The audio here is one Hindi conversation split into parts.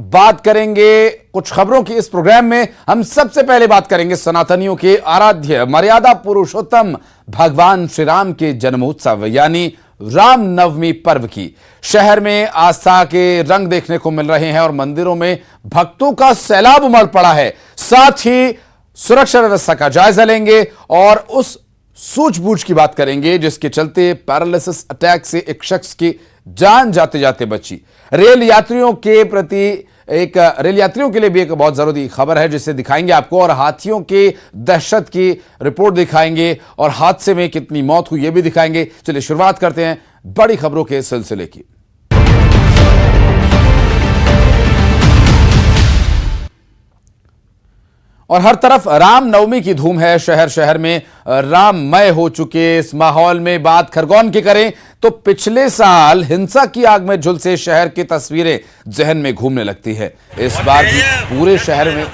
बात करेंगे कुछ खबरों की। इस प्रोग्राम में हम सबसे पहले बात करेंगे सनातनियों के आराध्य मर्यादा पुरुषोत्तम भगवान श्री राम के जन्मोत्सव यानी रामनवमी पर्व की। शहर में आस्था के रंग देखने को मिल रहे हैं और मंदिरों में भक्तों का सैलाब उमड़ पड़ा है। साथ ही सुरक्षा व्यवस्था का जायजा लेंगे और उस सूझबूझ की बात करेंगे जिसके चलते पैरालिसिस अटैक से एक शख्स की जान जाते जाते बची। रेल यात्रियों के लिए भी एक बहुत जरूरी खबर है जिसे दिखाएंगे आपको, और हाथियों के दहशत की रिपोर्ट दिखाएंगे और हादसे में कितनी मौत हुई यह भी दिखाएंगे। चलिए शुरुआत करते हैं बड़ी खबरों के सिलसिले की। और हर तरफ रामनवमी की धूम है। शहर शहर में राममय हो चुके इस माहौल में बात खरगोन की करें तो पिछले साल हिंसा की आग में झुलसे शहर की तस्वीरें जहन में घूमने लगती है। इस बार भी पूरे शहर में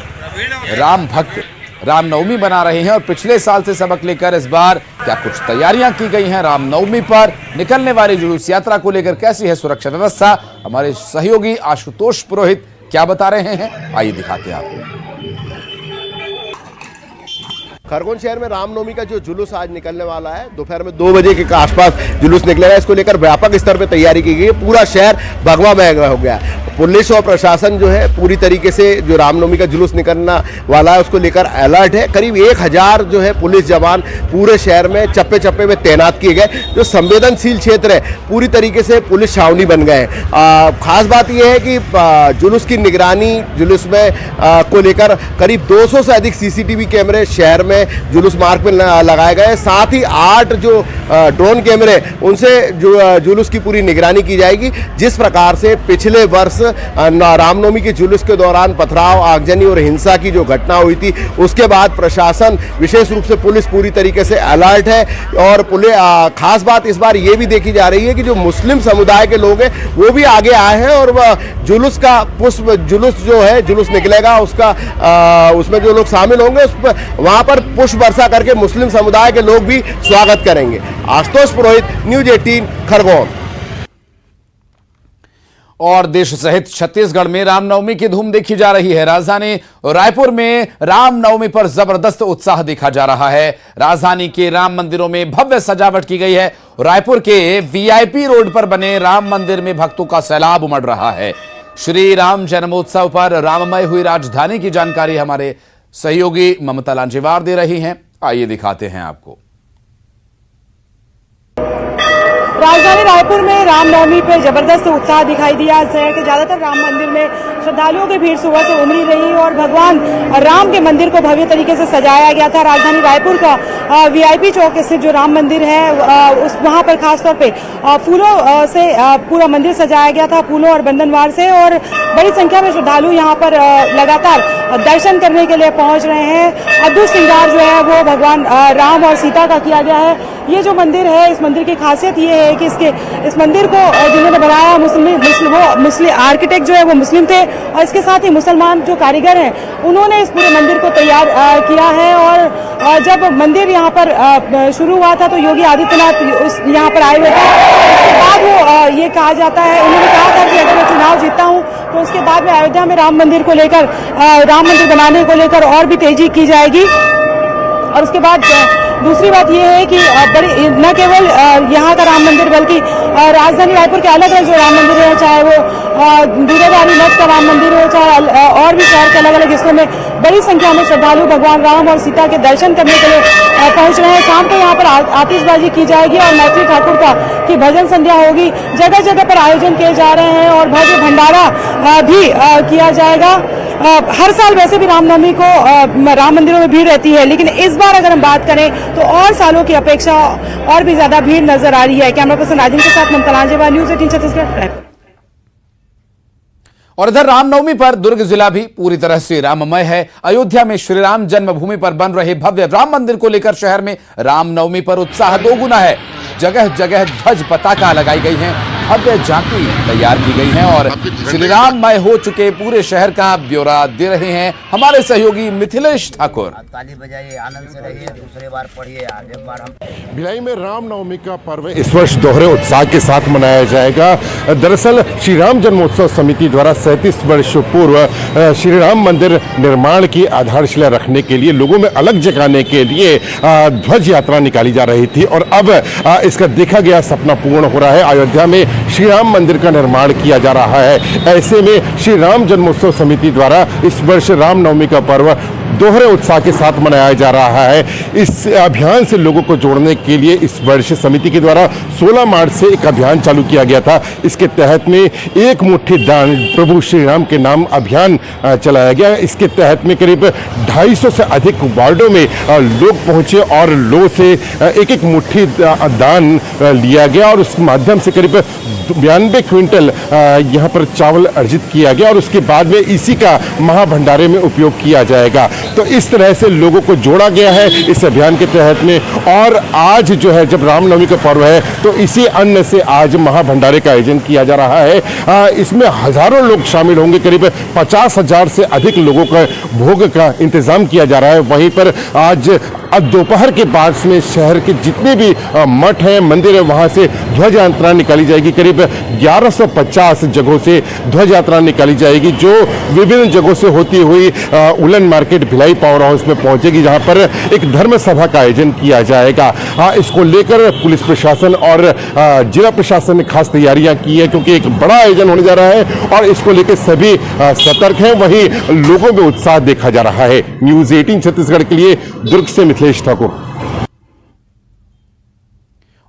राम भक्त रामनवमी बना रहे हैं और पिछले साल से सबक लेकर इस बार क्या कुछ तैयारियां की गई हैं। रामनवमी पर निकलने वाली जुलूस यात्रा को लेकर कैसी है सुरक्षा व्यवस्था, हमारे सहयोगी आशुतोष पुरोहित क्या बता रहे हैं, आइए दिखाते हैं आपको। खरगोन शहर में रामनवमी का जो जुलूस आज निकलने वाला है, दोपहर में 2 बजे के आसपास जुलूस निकलेगा। इसको लेकर व्यापक स्तर पर तैयारी की गई है। पूरा शहर भगवा हो गया। पुलिस और प्रशासन जो है पूरी तरीके से जो रामनवमी का जुलूस निकलना वाला है उसको लेकर अलर्ट है। करीब 1000 जो है पुलिस जवान पूरे शहर में चप्पे चप्पे में तैनात किए गए। जो संवेदनशील क्षेत्र है पूरी तरीके से पुलिस छावनी बन गए हैं। खास बात यह है कि जुलूस की निगरानी जुलूस में को लेकर करीब 200 से अधिक सीसीटीवी कैमरे शहर में जुलूस मार्ग पर लगाए गए। साथ ही 8 जो ड्रोन कैमरे उनसे जो जुलूस की पूरी निगरानी की जाएगी। जिस प्रकार से पिछले वर्ष रामनवमी के जुलूस के दौरान पथराव, आगजनी और हिंसा की जो घटना हुई थी उसके बाद प्रशासन विशेष रूप से पुलिस पूरी तरीके से अलर्ट है। और खास बात इस बार ये भी देखी जा रही है कि जो मुस्लिम समुदाय के लोग हैं वो भी आगे आए हैं और जुलूस का जुलूस जो है जुलूस निकलेगा उसमें जो लोग शामिल होंगे वहां पर पुष्प वर्षा करके मुस्लिम समुदाय के लोग भी स्वागत करेंगे। आशुतोष पुरोहित, न्यूज 18 खरगोन। और देश सहित छत्तीसगढ़ में रामनवमी की धूम देखी जा रही है। राजधानी रायपुर में रामनवमी पर जबरदस्त उत्साह देखा जा रहा है। राजधानी के राम मंदिरों में भव्य सजावट की गई है। रायपुर के वीआईपी रोड पर बने राम मंदिर में भक्तों का सैलाब उमड़ रहा है। श्री राम जन्मोत्सव पर राममय हुई राजधानी की जानकारी हमारे सहयोगी ममता लांजेवार दे रही हैं, आइए दिखाते हैं आपको। राजधानी रायपुर में रामनवमी पर जबरदस्त उत्साह दिखाई दिया। शहर के ज्यादातर राम मंदिर में श्रद्धालुओं की भीड़ सुबह से उमड़ी रही और भगवान राम के मंदिर को भव्य तरीके से सजाया गया था। राजधानी रायपुर का वीआईपी चौक स्थित जो राम मंदिर है वहां पर खासतौर पे फूलों से पूरा मंदिर सजाया गया था, फूलों और बंधनवार से, और बड़ी संख्या में श्रद्धालु यहाँ पर लगातार दर्शन करने के लिए पहुंच रहे हैं। अद्भुत श्रृंगार जो है वो भगवान राम और सीता का किया गया है। ये जो मंदिर है, इस मंदिर की खासियत ये है कि इस मंदिर को जिन्होंने बनाया मुस्लिम आर्किटेक्ट जो है वो मुस्लिम थे और इसके साथ ही मुसलमान जो कारीगर हैं उन्होंने इस पूरे मंदिर को तैयार किया है। और जब मंदिर यहाँ पर शुरू हुआ था तो योगी आदित्यनाथ यहाँ पर आए हुए थे। उसके बाद वो ये कहा जाता है, उन्होंने कहा था कि अगर मैं चुनाव जीतता हूँ तो उसके बाद में अयोध्या में राम मंदिर को लेकर राम मंदिर बनाने को लेकर और भी तेजी की जाएगी। और उसके बाद दूसरी बात यह है कि बड़ी न केवल यहाँ का राम मंदिर बल्कि राजधानी रायपुर के अलग अलग जो राम मंदिर है, चाहे वो दूधेधारी नट का राम मंदिर हो, चाहे और भी शहर के अलग अलग हिस्सों में बड़ी संख्या में श्रद्धालु भगवान राम और सीता के दर्शन करने के लिए पहुंच रहे हैं। शाम को यहाँ पर आतिशबाजी की जाएगी और मैथिली ठाकुर की भजन संध्या होगी। जगह जगह पर आयोजन किए जा रहे हैं और भव्य भंडारा भी किया जाएगा। हर साल वैसे भी रामनवमी को राम मंदिरों में भीड़ रहती है, लेकिन इस बार अगर हम बात करें तो और सालों की अपेक्षा और भी ज्यादा भीड़ नजर आ रही है। कैमरा पर्सन राजन के साथ ममता लांजेवार, न्यूज 18 छत्तीसगढ़। और इधर रामनवमी पर दुर्ग जिला भी पूरी तरह से राममय है। अयोध्या में श्री राम जन्मभूमि पर बन रहे भव्य राम मंदिर को लेकर शहर में रामनवमी पर उत्साह दोगुना है। जगह जगह ध्वज पताका लगाई गई हैं। भव्य झांकी तैयार की गई है और श्री राममय हो चुके पूरे शहर का ब्यौरा दे रहे हैं हमारे सहयोगी मिथिलेश ठाकुर। ताली बजाइए, आनंद से रहिए, दूसरे बार पढ़िए, आगे बार हम भिलाई में रामनवमी का पर्व इस वर्ष दोहरे उत्साह के साथ मनाया जाएगा। दरअसल श्री राम जन्मोत्सव समिति द्वारा 37 वर्ष पूर्व श्री राम मंदिर निर्माण की आधारशिला रखने के लिए, लोगों में अलग जगाने के लिए ध्वज यात्रा निकाली जा रही थी और अब इसका देखा गया सपना पूर्ण हो रहा है। अयोध्या में श्री राम मंदिर का निर्माण किया जा रहा है। ऐसे में श्री राम जन्मोत्सव समिति द्वारा इस वर्ष रामनवमी का पर्व दोहरे उत्साह के साथ मनाया जा रहा है। इस अभियान से लोगों को जोड़ने के लिए इस वर्ष समिति के द्वारा 16 मार्च से एक अभियान चालू किया गया था। इसके तहत में एक मुट्ठी दान प्रभु श्री राम के नाम अभियान चलाया गया। इसके तहत में करीब 250 से अधिक वार्डों में लोग पहुंचे और लोगों से एक एक मुट्ठी दान लिया गया और उस माध्यम से करीब 92 क्विंटल यहाँ पर चावल अर्जित किया गया और उसके बाद में इसी का महाभंडारे में उपयोग किया जाएगा। तो इस तरह से लोगों को जोड़ा गया है इस अभियान के तहत में। और आज जो है, जब रामनवमी का पर्व है, तो इसी अन्न से आज महाभंडारे का आयोजन किया जा रहा है। इसमें हजारों लोग शामिल होंगे, करीब 50,000 से अधिक लोगों का भोग का इंतजाम किया जा रहा है। वहीं पर आज दोपहर के बाद में शहर के जितने भी मठ हैं, मंदिर है, वहां से ध्वज यात्रा निकाली जाएगी। करीब 1150 जगहों से ध्वज यात्रा निकाली जाएगी, जो विभिन्न जगहों से होती हुई उलन मार्केट भिलाई पावर हाउस में पहुंचेगी, जहां पर एक धर्म सभा का आयोजन किया जाएगा। इसको लेकर पुलिस प्रशासन और जिला प्रशासन ने खास तैयारियां की है, क्योंकि एक बड़ा आयोजन होने जा रहा है और इसको लेकर सभी सतर्क हैं। वहीं लोगों में उत्साह देखा जा रहा है। न्यूज 18 छत्तीसगढ़ के लिए दुर्ग से मिथिलेश ठाकुर।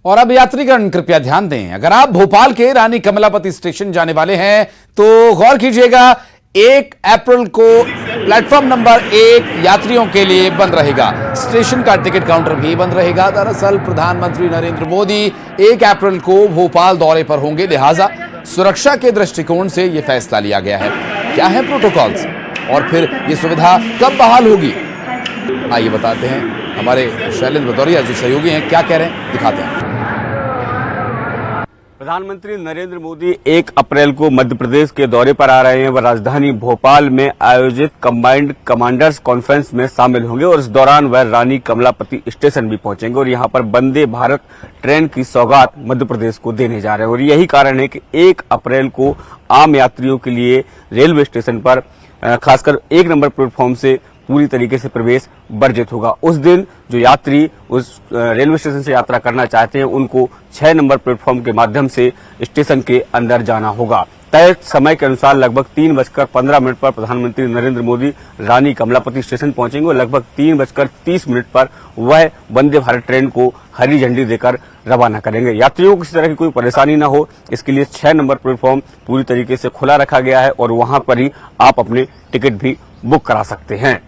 और अब यात्रीगण कृपया ध्यान दें, अगर आप भोपाल के रानी कमलापति स्टेशन जाने वाले हैं तो गौर कीजिएगा, 1 अप्रैल को प्लेटफॉर्म नंबर 1 यात्रियों के लिए बंद रहेगा। स्टेशन का टिकट काउंटर भी बंद रहेगा। दरअसल प्रधानमंत्री नरेंद्र मोदी 1 अप्रैल को भोपाल दौरे पर होंगे, लिहाजा सुरक्षा के दृष्टिकोण से यह फैसला लिया गया है। क्या है प्रोटोकॉल्स और फिर यह सुविधा कब बहाल होगी, आइए बताते हैं। हमारे शैलेंद्र भदौरिया जो सहयोगी हैं क्या कह रहे हैं, दिखाते हैं। प्रधानमंत्री नरेंद्र मोदी 1 अप्रैल को मध्य प्रदेश के दौरे पर आ रहे हैं। वह राजधानी भोपाल में आयोजित कंबाइंड कमांडर्स कॉन्फ्रेंस में शामिल होंगे और इस दौरान वह रानी कमलापति स्टेशन भी पहुंचेंगे और यहां पर वंदे भारत ट्रेन की सौगात मध्य प्रदेश को देने जा रहे हैं। और यही कारण है कि 1 अप्रैल को आम यात्रियों के लिए रेलवे स्टेशन पर खासकर 1 नंबर प्लेटफॉर्म से पूरी तरीके से प्रवेश वर्जित होगा। उस दिन जो यात्री उस रेलवे स्टेशन से यात्रा करना चाहते हैं, उनको 6 नंबर प्लेटफॉर्म के माध्यम से स्टेशन के अंदर जाना होगा। तय समय के अनुसार लगभग 3:15 पर प्रधानमंत्री नरेंद्र मोदी रानी कमलापति स्टेशन पहुंचेंगे और लगभग 3:30 पर वह वंदे भारत ट्रेन को हरी झंडी देकर रवाना करेंगे। यात्रियों को किसी तरह की कोई परेशानी न हो, इसके लिए 6 नंबर प्लेटफॉर्म पूरी तरीके से खुला रखा गया है और वहां पर ही आप अपने टिकट भी बुक करा सकते हैं।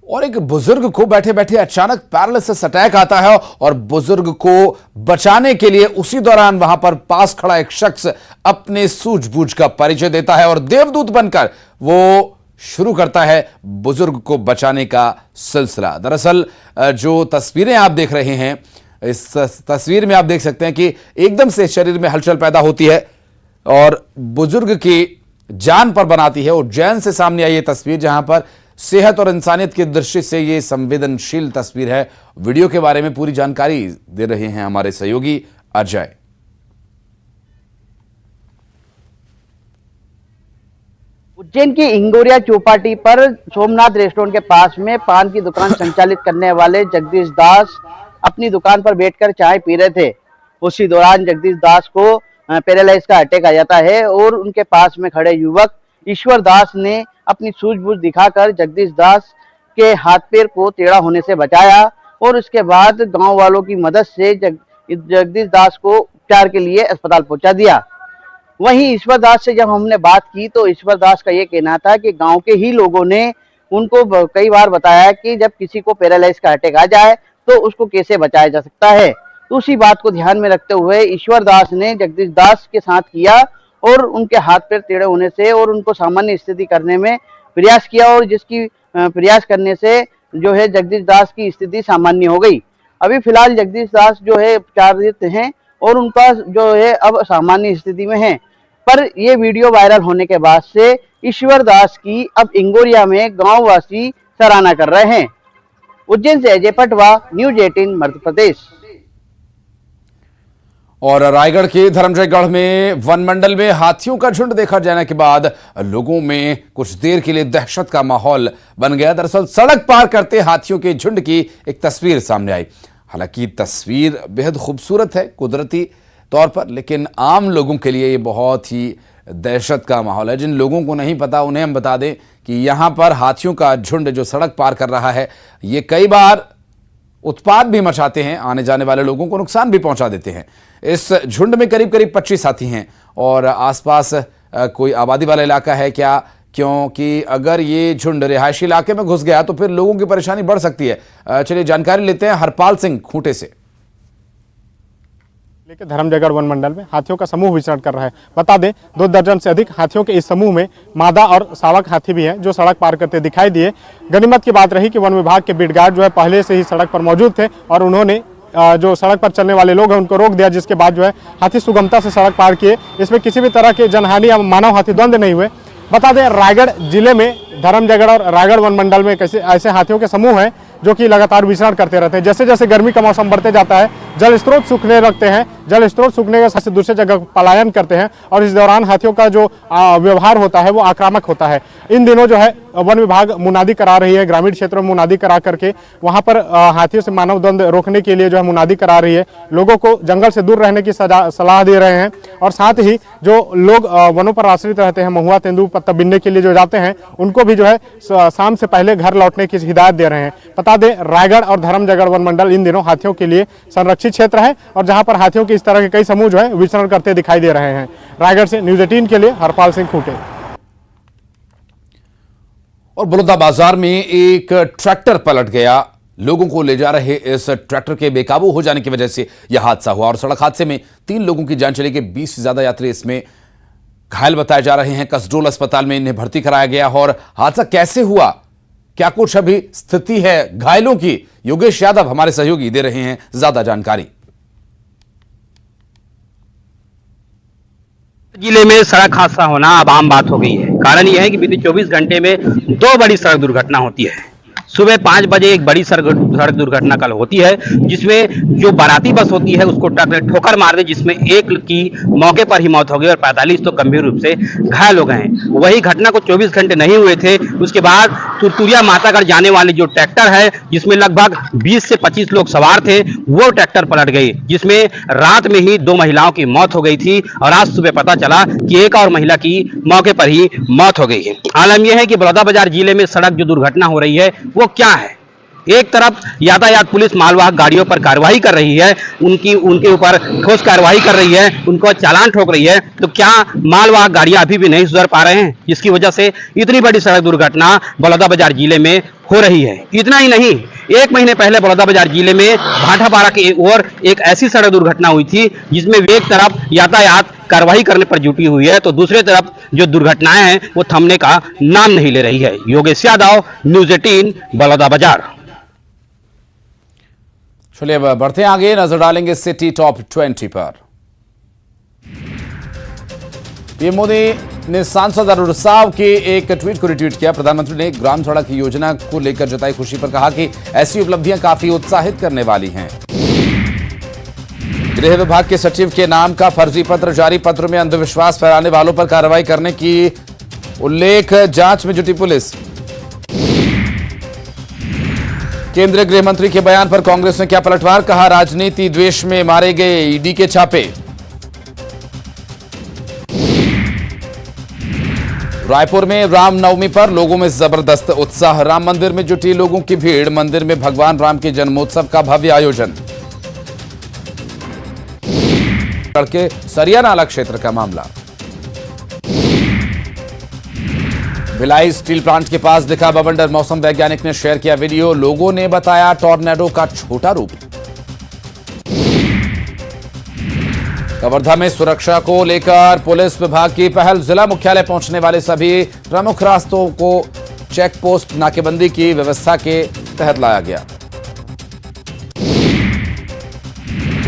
और एक बुजुर्ग को बैठे बैठे अचानक पैरालिसिस अटैक आता है और बुजुर्ग को बचाने के लिए उसी दौरान वहां पर पास खड़ा एक शख्स अपने सूझबूझ का परिचय देता है और देवदूत बनकर वो शुरू करता है बुजुर्ग को बचाने का सिलसिला। दरअसल जो तस्वीरें आप देख रहे हैं, इस तस्वीर में आप देख सकते हैं कि एकदम से शरीर में हलचल पैदा होती है और बुजुर्ग की जान पर बनाती है। उज्जैन से सामने आई ये तस्वीर, जहां पर सेहत और इंसानियत की दृष्टि से ये संवेदनशील तस्वीर है। वीडियो के बारे में पूरी जानकारी दे रहे हैं हमारे सहयोगी अजय। उज्जैन की इंगोरिया चौपाटी पर सोमनाथ रेस्टोरेंट के पास में पान की दुकान संचालित करने वाले जगदीश दास अपनी दुकान पर बैठकर चाय पी रहे थे। उसी दौरान जगदीश दास को पैरालाइज का अटैक आ जाता है और उनके पास में खड़े युवक ईश्वर दास ने अपनी सूझबूझ दिखाकर जगदीश दास के हाथ पैर को टेढ़ा होने से बचाया और उसके बाद गांव वालों की मदद से जगदीश दास को उपचार के लिए अस्पताल पहुंचा दिया। वहीं ईश्वर दास से जब हमने बात की तो ईश्वर दास का ये कहना था कि गांव के ही लोगों ने उनको कई बार बताया कि जब किसी को पैरालाइज का अटैक आ जाए तो उसको कैसे बचाया जा सकता है। तो उसी बात को ध्यान में रखते हुए ईश्वर दास ने जगदीश दास के साथ किया और उनके हाथ पैर टेढ़े होने से और उनको सामान्य स्थिति करने में प्रयास किया और जिसकी प्रयास करने से जो है जगदीश दास की स्थिति सामान्य हो गई। अभी फिलहाल जगदीश दास जो है उपचारित हैं और उनका जो है अब सामान्य स्थिति में है। पर ये वीडियो वायरल होने के बाद से ईश्वर दास की अब इंगोरिया में गांववासी सराहना कर रहे हैं। उज्जैन से अजय पटवा, न्यूज 18 मध्य प्रदेश। और रायगढ़ के धर्मजयगढ़ में वन मंडल में हाथियों का झुंड देखा जाने के बाद लोगों में कुछ देर के लिए दहशत का माहौल बन गया। दरअसल सड़क पार करते हाथियों के झुंड की एक तस्वीर सामने आई। हालांकि तस्वीर बेहद खूबसूरत है कुदरती तौर पर, लेकिन आम लोगों के लिए ये बहुत ही दहशत का माहौल है। जिन लोगों को नहीं पता उन्हें हम बता दें कि यहां पर हाथियों का झुंड जो सड़क पार कर रहा है, ये कई बार उत्पात भी मचाते हैं, आने जाने वाले लोगों को नुकसान भी पहुंचा देते हैं। इस झुंड में करीब करीब 25 हाथी हैं और आसपास कोई आबादी वाला इलाका है क्या, क्योंकि अगर ये झुंड रिहायशी इलाके में घुस गया तो फिर लोगों की परेशानी बढ़ सकती है। चलिए जानकारी लेते हैं हरपाल सिंह खूंटे से। लेकर धर्मजयगढ़ वन मंडल में हाथियों का समूह विचरण कर रहा है। बता दें 2 दर्जन से अधिक हाथियों के इस समूह में मादा और सावक हाथी भी हैं जो सड़क पार करते दिखाई दिए। गनीमत की बात रही कि वन विभाग के बीट गार्ड जो है पहले से ही सड़क पर मौजूद थे और उन्होंने जो सड़क पर चलने वाले लोग हैं उनको रोक दिया, जिसके बाद जो है हाथी सुगमता से सड़क पार किए। इसमें किसी भी तरह की जनहानि या मानव हाथी द्वंद्व नहीं हुए। बता दें रायगढ़ जिले में धर्मजयगढ़ और रायगढ़ वन मंडल में ऐसे हाथियों के समूह हैं जो कि लगातार विचरण करते रहते हैं। जैसे जैसे गर्मी का मौसम बढ़ते जाता है, जल स्रोत सूखने लगते हैं, जल स्रोत सूखने के साथ से दूसरे जगह पलायन करते हैं और इस दौरान हाथियों का जो व्यवहार होता है वो आक्रामक होता है। इन दिनों जो है वन विभाग मुनादी करा रही है, ग्रामीण क्षेत्रों में मुनादी करा करके वहां पर हाथियों से मानव द्वंद्व रोकने के लिए जो है मुनादी करा रही है। लोगों को जंगल से दूर रहने की सलाह दे रहे हैं और साथ ही जो लोग वनों पर आश्रित रहते हैं, महुआ, तेंदुआ, बिनने के लिए जो जाते हैं उनको भी जो है शाम से पहले घर लौटने की हिदायत दे रहे हैं। बता दें रायगढ़ और धर्मजयगढ़ वन मंडल इन दिनों हाथियों के लिए संरक्षित क्षेत्र है और जहां पर हाथियों के इस तरह के कई समूह जो है विचरण करते दिखाई दे रहे हैं। रायगढ़ से न्यूज 18 के लिए हरपाल सिंह खूंटे। और बलौदाबाजार में एक ट्रैक्टर पलट गया। लोगों को ले जा रहे इस ट्रैक्टर के बेकाबू हो जाने की वजह से यह हादसा हुआ और सड़क हादसे में 3 लोगों की जान चली गई। 20 से ज्यादा यात्री इसमें घायल बताए जा रहे हैं। कसडोल अस्पताल में इन्हें भर्ती कराया गया। और हादसा कैसे हुआ, क्या कुछ अभी स्थिति है घायलों की, योगेश यादव हमारे सहयोगी दे रहे हैं ज्यादा जानकारी। जिले में सड़क हादसा होना अब आम बात हो गई है। कारण यह है कि बीते 24 घंटे में 2 बड़ी सड़क दुर्घटना होती है। सुबह 5 बजे एक बड़ी सड़क दुर्घटना कल होती है जिसमें जो बाराती बस होती है उसको ट्रक ने ठोकर मार दी, जिसमें एक की मौके पर ही मौत हो गई और 45 तो गंभीर रूप से घायल हो गए हैं। वही घटना को 24 घंटे नहीं हुए थे, उसके बाद तुरतुरिया मातागढ़ जाने वाली जो ट्रैक्टर है जिसमें लगभग 20 से 25 लोग सवार थे, वो ट्रैक्टर पलट गई, जिसमें रात में ही 2 महिलाओं की मौत हो गई थी और आज सुबह पता चला कि एक और महिला की मौके पर ही मौत हो गई है। आलम यह है कि बलौदाबाजार जिले में सड़क जो दुर्घटना हो रही है वो क्या है। एक तरफ यातायात पुलिस मालवाहक गाड़ियों पर कार्रवाई कर रही है, उनके ऊपर ठोस कार्रवाई कर रही है, उनको चालान ठोक रही है, तो क्या मालवाहक गाड़ियां अभी भी नहीं सुधर पा रहे हैं, जिसकी वजह से इतनी बड़ी सड़क दुर्घटना बलौदाबाजार जिले में हो रही है। इतना ही नहीं, 1 महीने पहले बलौदाबाजार जिले में भाटापारा की ओर एक ऐसी सड़क दुर्घटना हुई थी जिसमें एक तरफ यातायात कार्रवाई करने पर जुटी हुई है तो दूसरी तरफ जो दुर्घटनाएं हैं वो थमने का नाम नहीं ले रही है। योगेश यादव, न्यूज 18 बलौदाबाजार। चलिए अब बढ़ते हैं आगे, नजर डालेंगे सिटी टॉप 20 पर। पीएम मोदी ने सांसद अरुण साव के एक ट्वीट को रिट्वीट किया। प्रधानमंत्री ने ग्राम सड़क योजना को लेकर जताई खुशी पर कहा कि ऐसी उपलब्धियां काफी उत्साहित करने वाली हैं। गृह विभाग के सचिव के नाम का फर्जी पत्र जारी, पत्र में अंधविश्वास फैलाने वालों पर कार्रवाई करने की उल्लेख, जांच में जुटी पुलिस। केंद्रीय गृह मंत्री के बयान पर कांग्रेस ने किया पलटवार, कहा राजनीति द्वेष में मारे गए ईडी के छापे। रायपुर में रामनवमी पर लोगों में जबरदस्त उत्साह, राम मंदिर में जुटी लोगों की भीड़, मंदिर में भगवान राम के जन्मोत्सव का भव्य आयोजन। के सरिया नाला क्षेत्र का मामला, भिलाई स्टील प्लांट के पास दिखा बवंडर, मौसम वैज्ञानिक ने शेयर किया वीडियो, लोगों ने बताया टॉर्नेडो का छोटा रूप। कवर्धा में सुरक्षा को लेकर पुलिस विभाग की पहल, जिला मुख्यालय पहुंचने वाले सभी प्रमुख रास्तों को चेक पोस्ट नाकेबंदी की व्यवस्था के तहत लाया गया।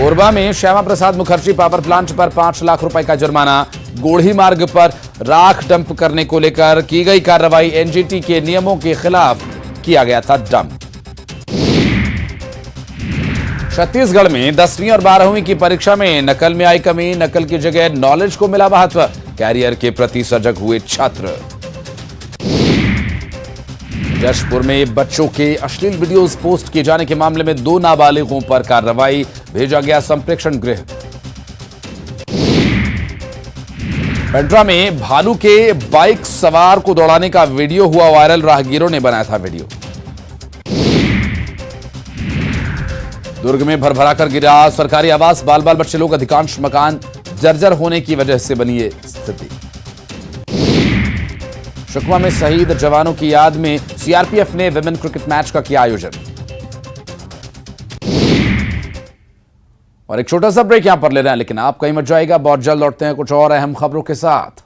कोरबा में श्यामा प्रसाद मुखर्जी पावर प्लांट पर 5 लाख रुपए का जुर्माना। गोढ़ी मार्ग पर राख डंप करने को लेकर की गई कार्रवाई। एनजीटी के नियमों के खिलाफ किया गया था डंप। छत्तीसगढ़ में 10वीं और 12वीं की परीक्षा में नकल में आई कमी। नकल की जगह नॉलेज को मिला महत्व। कैरियर के प्रति सजग हुए छात्र। जशपुर में बच्चों के अश्लील वीडियोस पोस्ट किए जाने के मामले में 2 नाबालिगों पर कार्रवाई। भेजा गया संप्रेक्षण गृह। पेंड्रा में भालू के बाइक सवार को दौड़ाने का वीडियो हुआ वायरल। राहगीरों ने बनाया था वीडियो। दुर्ग में भरभरा कर गिरा सरकारी आवास। बाल बाल बच्चे लोग। अधिकांश मकान जर्जर होने की वजह से बनी ये स्थिति। सुकमा में शहीद जवानों की याद में सीआरपीएफ ने विमेन क्रिकेट मैच का किया आयोजन। और एक छोटा सा ब्रेक यहां पर ले रहे हैं, लेकिन आप कहीं मत जाएगा। बहुत जल्द लौटते हैं कुछ और अहम खबरों के साथ।